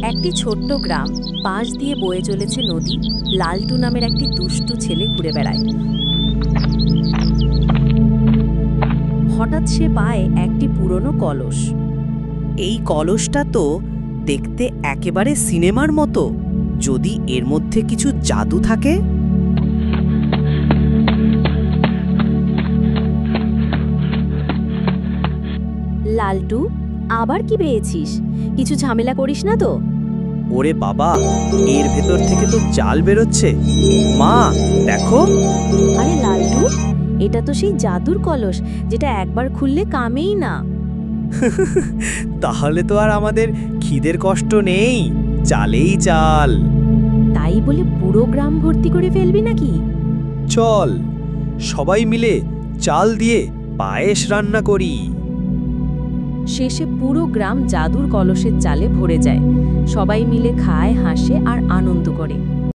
একটি ছোট্ট গ্রাম, পাশ দিয়ে বয়ে চলেছে নদী। লালটু নামের একটি দুষ্টু ছেলে ঘুরে বেড়ায়। হঠাৎ সে পায় একটি পুরনো কলস। এই কলসটা তো দেখতে একেবারে সিনেমার মতো। যদি এর মধ্যে কিছু জাদু থাকে। লালটু, আবার কি পেয়েছিস? কিছু ঝামেলা করিস না তো? ওরে বাবা, এর ভেতর থেকে তো জাল বেরোচ্ছে। মা, দেখো। আরে লালটু, এটা তো সেই জাদুর কলস যেটা একবার খুললে কামেই না। তাহলে তো আর আমাদের খিদের কষ্ট নেই, চালেই চাল। তাই বলে পুরো গ্রাম ভর্তি করে ফেলবি নাকি? চল, সবাই মিলে চাল দিয়ে পায়েস রান্না করি। শেষে পুরো গ্রাম জাদুর কলসের চালে ভরে যায়। সবাই মিলে খায়, হাসে আর আনন্দ করে।